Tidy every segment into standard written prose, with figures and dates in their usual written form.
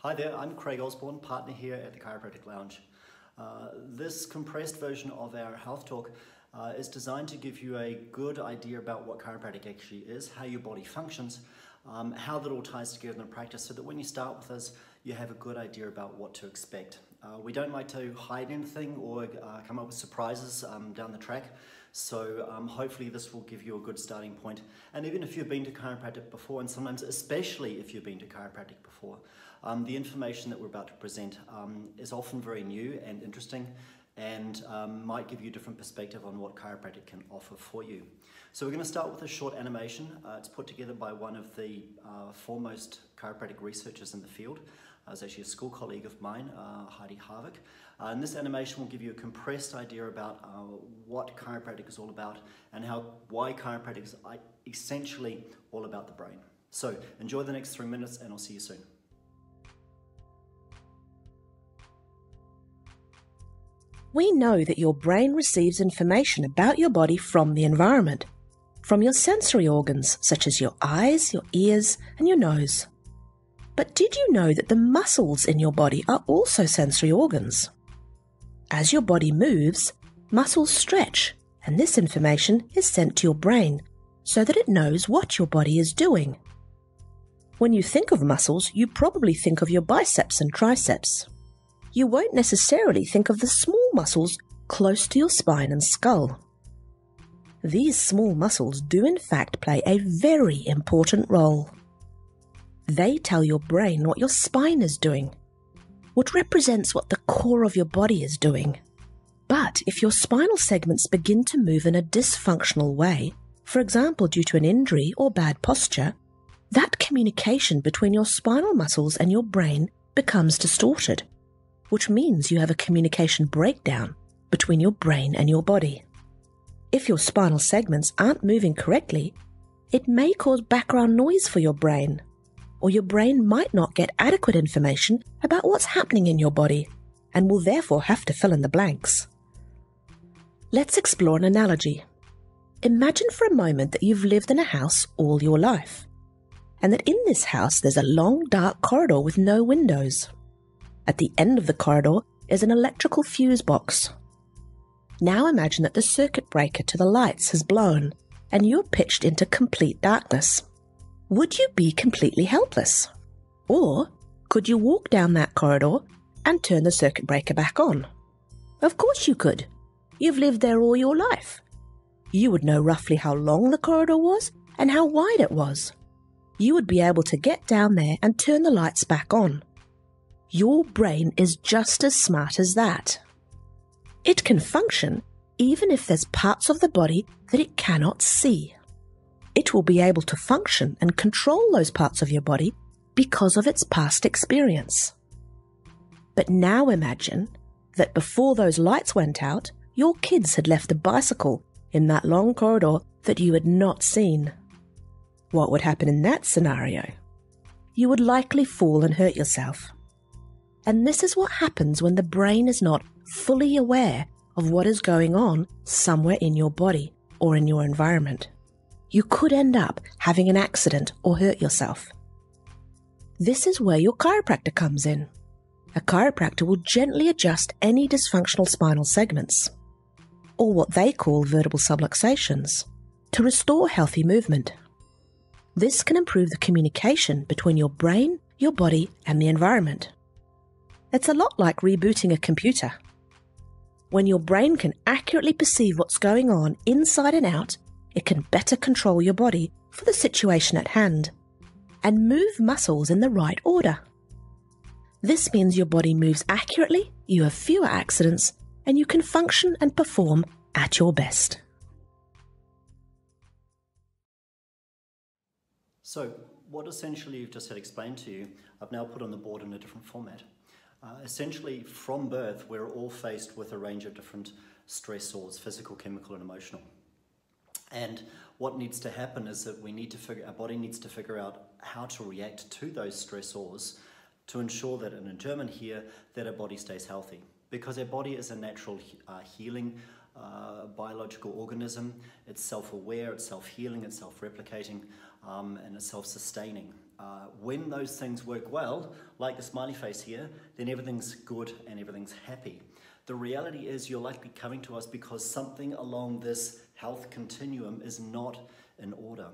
Hi there, I'm Craig Osborne, partner here at the Chiropractic Lounge. This compressed version of our health talk is designed to give you a good idea about what chiropractic actually is, how your body functions, how that all ties together in practice, so that when you start with us, you have a good idea about what to expect. We don't like to hide anything or come up with surprises down the track, so hopefully this will give you a good starting point. And even if you've been to chiropractic before, and sometimes especially if you've been to chiropractic before, the information that we're about to present is often very new and interesting, and might give you a different perspective on what chiropractic can offer for you. So we're going to start with a short animation. It's put together by one of the foremost chiropractic researchers in the field. It was actually a school colleague of mine, Heidi Harvick. And this animation will give you a compressed idea about what chiropractic is all about and why chiropractic is essentially all about the brain. So enjoy the next 3 minutes and I'll see you soon. We know that your brain receives information about your body from the environment, from your sensory organs such as your eyes, your ears, and your nose. But did you know that the muscles in your body are also sensory organs? As your body moves, muscles stretch, and this information is sent to your brain so that it knows what your body is doing. When you think of muscles, you probably think of your biceps and triceps. You won't necessarily think of the small muscles close to your spine and skull. These small muscles do in fact play a very important role. They tell your brain what your spine is doing, what represents what the core of your body is doing. But if your spinal segments begin to move in a dysfunctional way, for example due to an injury or bad posture, that communication between your spinal muscles and your brain becomes distorted, which means you have a communication breakdown between your brain and your body. If your spinal segments aren't moving correctly, it may cause background noise for your brain, or your brain might not get adequate information about what's happening in your body, and will therefore have to fill in the blanks. Let's explore an analogy. Imagine for a moment that you've lived in a house all your life, and that in this house there's a long dark corridor with no windows. At the end of the corridor is an electrical fuse box. Now imagine that the circuit breaker to the lights has blown, and you're pitched into complete darkness. Would you be completely helpless? Or could you walk down that corridor and turn the circuit breaker back on? Of course you could. You've lived there all your life. You would know roughly how long the corridor was and how wide it was. You would be able to get down there and turn the lights back on. Your brain is just as smart as that. It can function even if there's parts of the body that it cannot see. It will be able to function and control those parts of your body because of its past experience. But now imagine that before those lights went out, your kids had left a bicycle in that long corridor that you had not seen. What would happen in that scenario? You would likely fall and hurt yourself. And this is what happens when the brain is not fully aware of what is going on somewhere in your body or in your environment. You could end up having an accident or hurt yourself. This is where your chiropractor comes in. A chiropractor will gently adjust any dysfunctional spinal segments, or what they call vertebral subluxations, to restore healthy movement. This can improve the communication between your brain, your body, and the environment. It's a lot like rebooting a computer. When your brain can accurately perceive what's going on inside and out, it can better control your body for the situation at hand and move muscles in the right order. This means your body moves accurately, you have fewer accidents, and you can function and perform at your best. So, what essentially you've just had explained to you, I've now put on the board in a different format. Essentially, from birth, we're all faced with a range of different stressors, physical, chemical, and emotional. And what needs to happen is that our body needs to figure out how to react to those stressors to ensure that, and in German here, that our body stays healthy. Because our body is a natural healing biological organism. It's self-aware, it's self-healing, it's self-replicating, and it's self-sustaining. when those things work well, like the smiley face here, then everything's good and everything's happy. The reality is you're likely coming to us because something along this health continuum is not in order.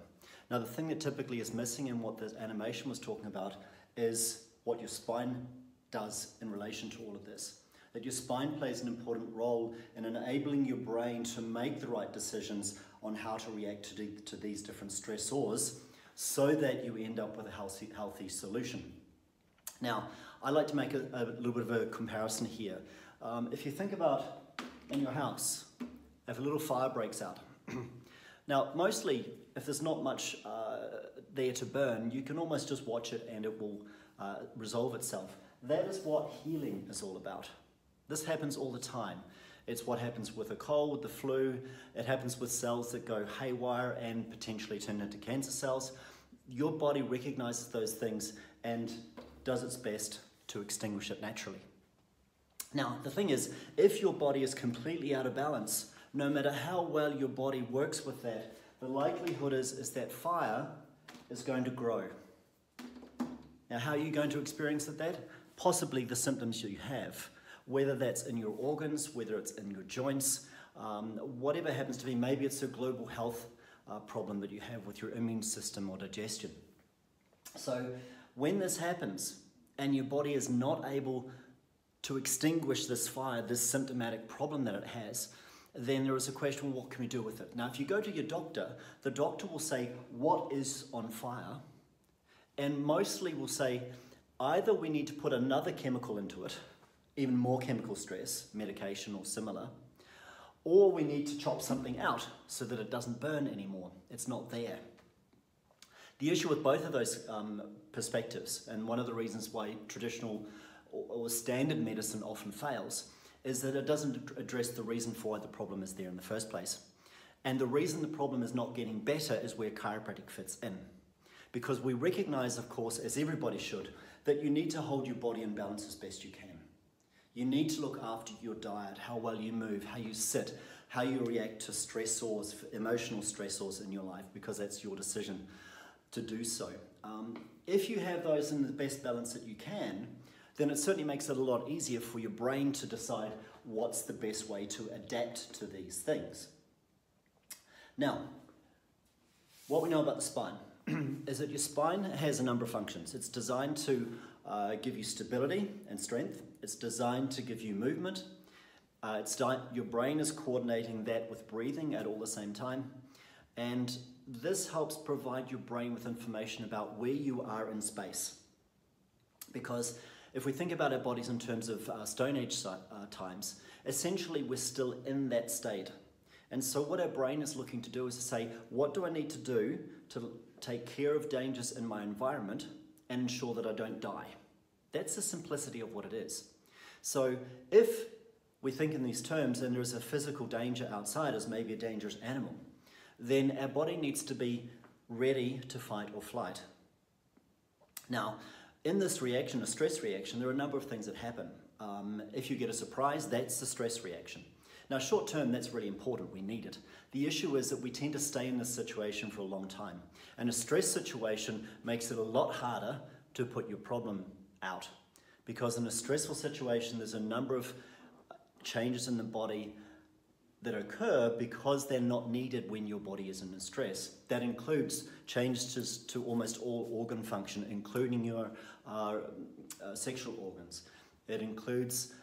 Now, the thing that typically is missing in what this animation was talking about is what your spine does in relation to all of this. That your spine plays an important role in enabling your brain to make the right decisions on how to react to these different stressors so that you end up with a healthy solution. Now, I like to make a little bit of a comparison here. If you think about in your house, if a little fire breaks out, now mostly if there's not much there to burn, you can almost just watch it and it will resolve itself. That is what healing is all about. This happens all the time. It's what happens with a cold, the flu. It happens with cells that go haywire and potentially turn into cancer cells. Your body recognizes those things and does its best to extinguish it naturally. Now, the thing is, if your body is completely out of balance, no matter how well your body works with that, the likelihood is that fire is going to grow. Now, how are you going to experience that? Possibly the symptoms you have. Whether that's in your organs, whether it's in your joints, whatever happens to be, maybe it's a global health problem that you have with your immune system or digestion. So when this happens and your body is not able to extinguish this fire, this symptomatic problem that it has, then there is a question, well, what can we do with it? Now, if you go to your doctor, the doctor will say, what is on fire? And mostly will say, either we need to put another chemical into it, even more chemical stress, medication or similar, or we need to chop something out so that it doesn't burn anymore. It's not there. The issue with both of those perspectives, and one of the reasons why traditional or standard medicine often fails, is that it doesn't address the reason for why the problem is there in the first place. And the reason the problem is not getting better is where chiropractic fits in. Because we recognize, of course, as everybody should, that you need to hold your body in balance as best you can. You need to look after your diet, how well you move, how you sit, how you react to stressors, emotional stressors in your life, because that's your decision to do so. If you have those in the best balance that you can, then it certainly makes it a lot easier for your brain to decide what's the best way to adapt to these things. Now, what we know about the spine is that your spine has a number of functions. It's designed to give you stability and strength. It's designed to give you movement. Your brain is coordinating that with breathing at all the same time. And this helps provide your brain with information about where you are in space. Because if we think about our bodies in terms of Stone Age times, essentially we're still in that state. And so what our brain is looking to do is to say, what do I need to do to take care of dangers in my environment and ensure that I don't die? That's the simplicity of what it is. So if we think in these terms and there is a physical danger outside as maybe a dangerous animal, then our body needs to be ready to fight or flight. Now, in this reaction, a stress reaction, there are a number of things that happen. If you get a surprise, that's the stress reaction. Now, short term, that's really important. We need it. The issue is that we tend to stay in this situation for a long time. And a stress situation makes it a lot harder to put your problem out. Because in a stressful situation, there's a number of changes in the body that occur because they're not needed when your body is in stress. That includes changes to almost all organ function, including your sexual organs. It includes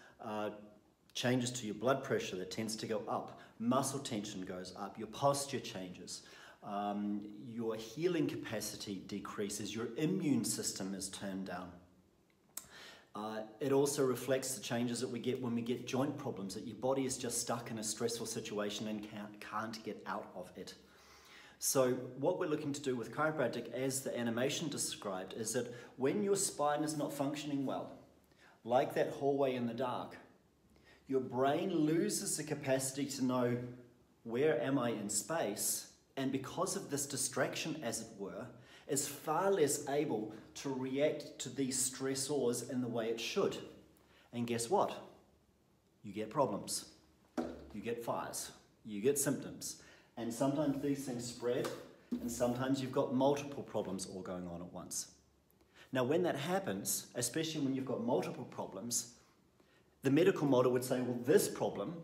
changes to your blood pressure that tends to go up, muscle tension goes up, your posture changes, your healing capacity decreases, your immune system is turned down. It also reflects the changes that we get when we get joint problems, that your body is just stuck in a stressful situation and can't get out of it. So what we're looking to do with chiropractic, as the animation described, is that when your spine is not functioning well, like that hallway in the dark, your brain loses the capacity to know, where am I in space? And because of this distraction, as it were, is far less able to react to these stressors in the way it should. And guess what? You get problems. You get fires. You get symptoms. And sometimes these things spread, and sometimes you've got multiple problems all going on at once. Now, when that happens, especially when you've got multiple problems, the medical model would say, well, this problem,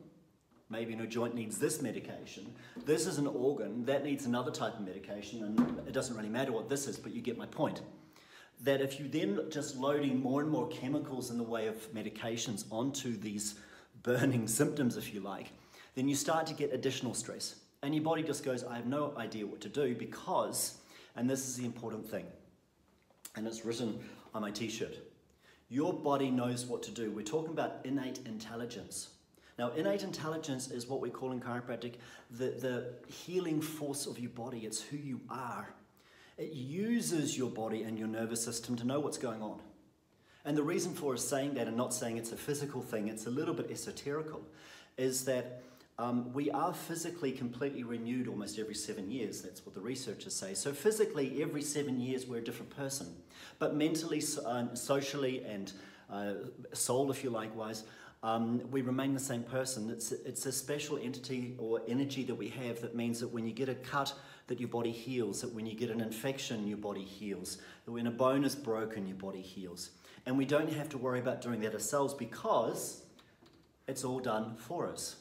maybe a joint needs this medication, this is an organ, that needs another type of medication, and it doesn't really matter what this is, but you get my point. That if you then just loading more and more chemicals in the way of medications onto these burning symptoms, if you like, then you start to get additional stress. And your body just goes, I have no idea what to do because, and this is the important thing, and it's written on my t-shirt, your body knows what to do. We're talking about innate intelligence. Now, innate intelligence is what we call in chiropractic the healing force of your body. It's who you are. It uses your body and your nervous system to know what's going on. And the reason for us saying that and not saying it's a physical thing, it's a little bit esoterical, is that we are physically completely renewed almost every 7 years. That's what the researchers say. So physically, every 7 years, we're a different person. But mentally, socially, and soul, if you like, wise, we remain the same person. It's a special entity or energy that we have that means that when you get a cut, that your body heals, that when you get an infection, your body heals, that when a bone is broken, your body heals. And we don't have to worry about doing that ourselves because it's all done for us.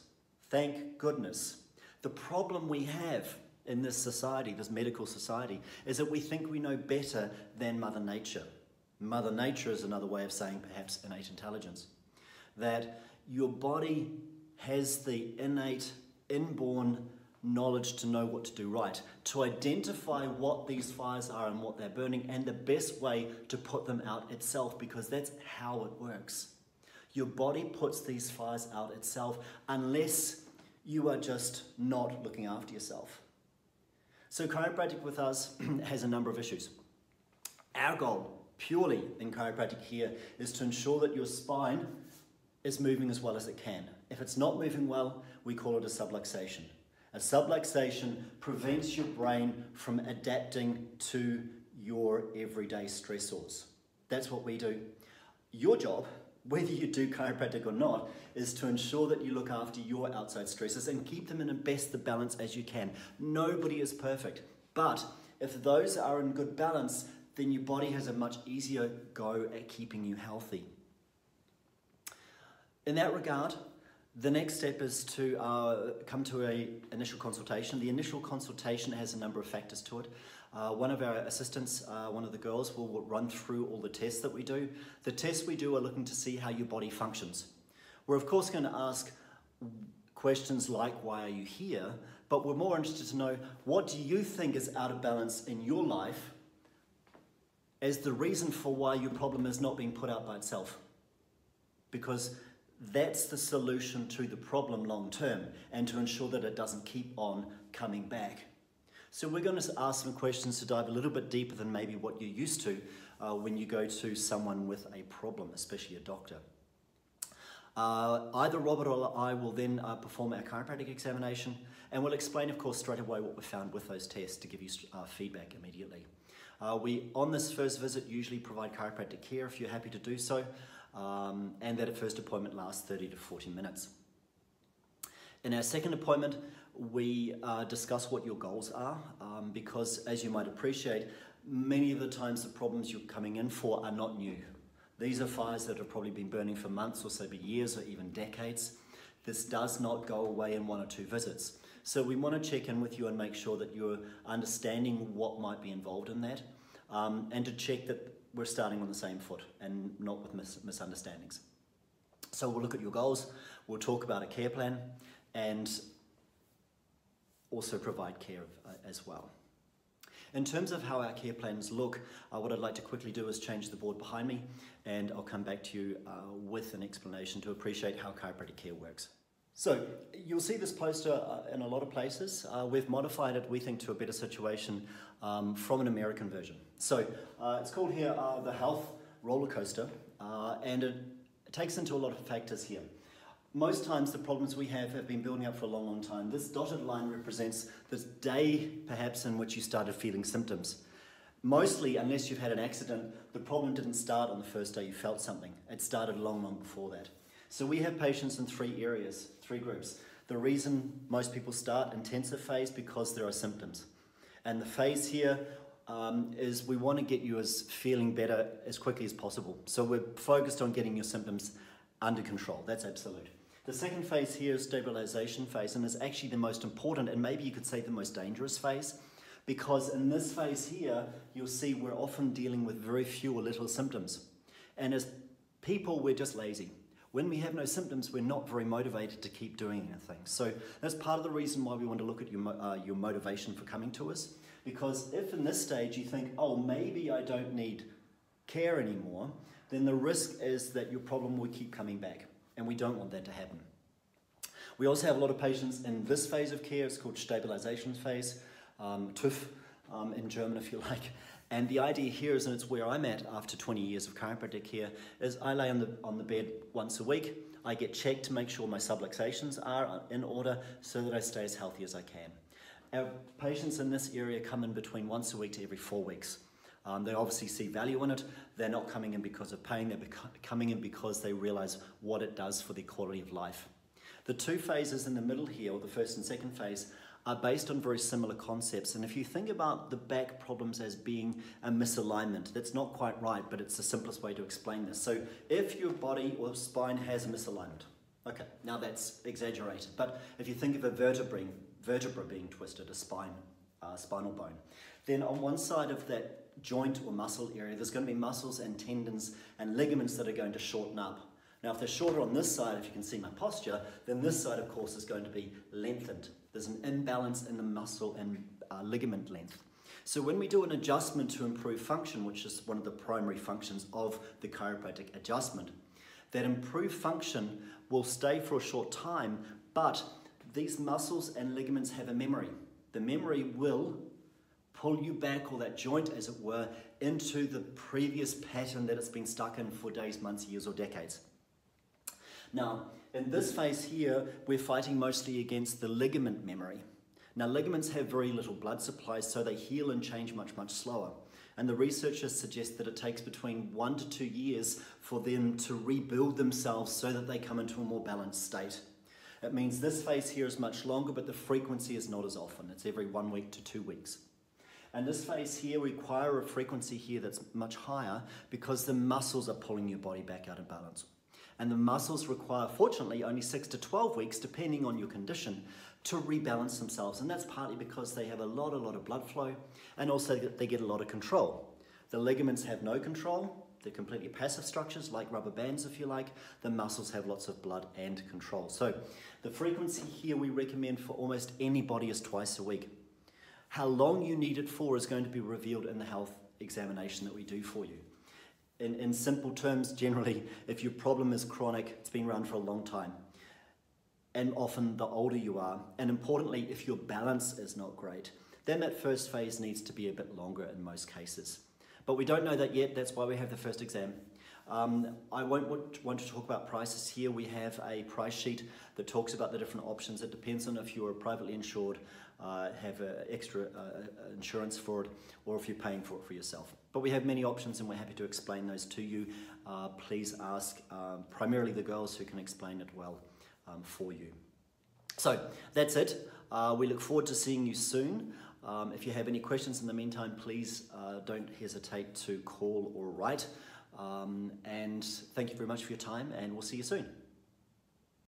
Thank goodness. The problem we have in this society, this medical society, is that we think we know better than Mother Nature. Mother Nature is another way of saying perhaps innate intelligence. That your body has the innate, inborn knowledge to know what to do right, to identify what these fires are and what they're burning, and the best way to put them out itself, because that's how it works. Your body puts these fires out itself unless you are just not looking after yourself. So chiropractic with us has a number of issues. Our goal, purely in chiropractic here, is to ensure that your spine is moving as well as it can. If it's not moving well, we call it a subluxation. A subluxation prevents your brain from adapting to your everyday stressors. That's what we do. Your job, whether you do chiropractic or not, is to ensure that you look after your outside stresses and keep them in the best balance as you can. Nobody is perfect, but if those are in good balance, then your body has a much easier go at keeping you healthy. In that regard, the next step is to come to an initial consultation. The initial consultation has a number of factors to it. One of our assistants, one of the girls, will run through all the tests that we do. The tests we do are looking to see how your body functions. We're of course going to ask questions like, why are you here? But we're more interested to know, what do you think is out of balance in your life as the reason for why your problem is not being put out by itself? Because that's the solution to the problem long term, and to ensure that it doesn't keep on coming back. So we're going to ask some questions to dive a little bit deeper than maybe what you're used to when you go to someone with a problem, especially a doctor. Either Robert or I will then perform our chiropractic examination, and we'll explain, of course, straight away what we found with those tests to give you feedback immediately. We, on this first visit, usually provide chiropractic care if you're happy to do so. And that first appointment lasts 30 to 40 minutes. In our second appointment, we discuss what your goals are, because as you might appreciate, many of the times the problems you're coming in for are not new. These are fires that have probably been burning for months or so, years or even decades. This does not go away in 1 or 2 visits. So we want to check in with you and make sure that you're understanding what might be involved in that, and to check that we're starting on the same foot and not with misunderstandings. So we'll look at your goals, we'll talk about a care plan, and also provide care as well. In terms of how our care plans look, what I'd like to quickly do is change the board behind me, and I'll come back to you with an explanation to appreciate how chiropractic care works. So you'll see this poster in a lot of places. We've modified it, we think, to a better situation from an American version. So it's called here the Health Roller Coaster, and it takes into a lot of factors here. Most times the problems we have been building up for a long, long time. This dotted line represents this day, perhaps, in which you started feeling symptoms. Mostly, unless you've had an accident, the problem didn't start on the first day you felt something. It started long, long before that. So we have patients in 3 areas, 3 groups. The reason most people start intensive phase because there are symptoms. And the phase here is we want to get you as feeling better as quickly as possible. So we're focused on getting your symptoms under control. That's absolute. The second phase here is stabilization phase, and is actually the most important, and maybe you could say the most dangerous phase, because in this phase here, you'll see we're often dealing with very few or little symptoms. And as people, we're just lazy. When we have no symptoms, we're not very motivated to keep doing anything. So that's part of the reason why we want to look at your motivation for coming to us. Because if in this stage you think, oh, maybe I don't need care anymore, then the risk is that your problem will keep coming back. And we don't want that to happen. We also have a lot of patients in this phase of care. It's called Stabilization Phase, TÜV in German if you like. And the idea here is, and it's where I'm at after 20 years of chiropractic care, is I lay on the bed once a week. I get checked to make sure my subluxations are in order so that I stay as healthy as I can. Our patients in this area come in between once a week to every 4 weeks. They obviously see value in it. They're not coming in because of pain. They're coming in because they realize what it does for their quality of life. The two phases in the middle here, or the first and second phase, are based on very similar concepts. And if you think about the back problems as being a misalignment, that's not quite right, but it's the simplest way to explain this. So if your body or spine has a misalignment, okay, now that's exaggerated, but if you think of a vertebra being twisted, a spinal bone, then on one side of that joint or muscle area, there's going to be muscles and tendons and ligaments that are going to shorten up. Now, if they're shorter on this side, if you can see my posture, then this side, of course, is going to be lengthened. There's an imbalance in the muscle and ligament length. So when we do an adjustment to improve function, which is one of the primary functions of the chiropractic adjustment, that improved function will stay for a short time, but these muscles and ligaments have a memory. The memory will pull you back, or that joint, as it were, into the previous pattern that it's been stuck in for days, months, years, or decades. Now, in this phase here, we're fighting mostly against the ligament memory. Now, ligaments have very little blood supply, so they heal and change much, much slower. And the researchers suggest that it takes between 1 to 2 years for them to rebuild themselves so that they come into a more balanced state. It means this phase here is much longer, but the frequency is not as often. It's every 1 week to 2 weeks. And this phase here require a frequency here that's much higher because the muscles are pulling your body back out of balance. And the muscles require, fortunately, only 6 to 12 weeks, depending on your condition, to rebalance themselves. And that's partly because they have a lot of blood flow, and also they get a lot of control. The ligaments have no control. They're completely passive structures, like rubber bands, if you like. The muscles have lots of blood and control. So the frequency here we recommend for almost anybody is twice a week. How long you need it for is going to be revealed in the health examination that we do for you. In simple terms, generally, if your problem is chronic, it's been around for a long time, and often the older you are, and importantly, if your balance is not great, then that first phase needs to be a bit longer in most cases. But we don't know that yet. That's why we have the first exam. I won't want to talk about prices here. We have a price sheet that talks about the different options. It depends on if you're privately insured, have extra insurance for it, or if you're paying for it for yourself. But we have many options, and we're happy to explain those to you. Please ask primarily the girls, who can explain it well for you. So that's it. We look forward to seeing you soon. If you have any questions in the meantime, please don't hesitate to call or write. And thank you very much for your time, and we'll see you soon.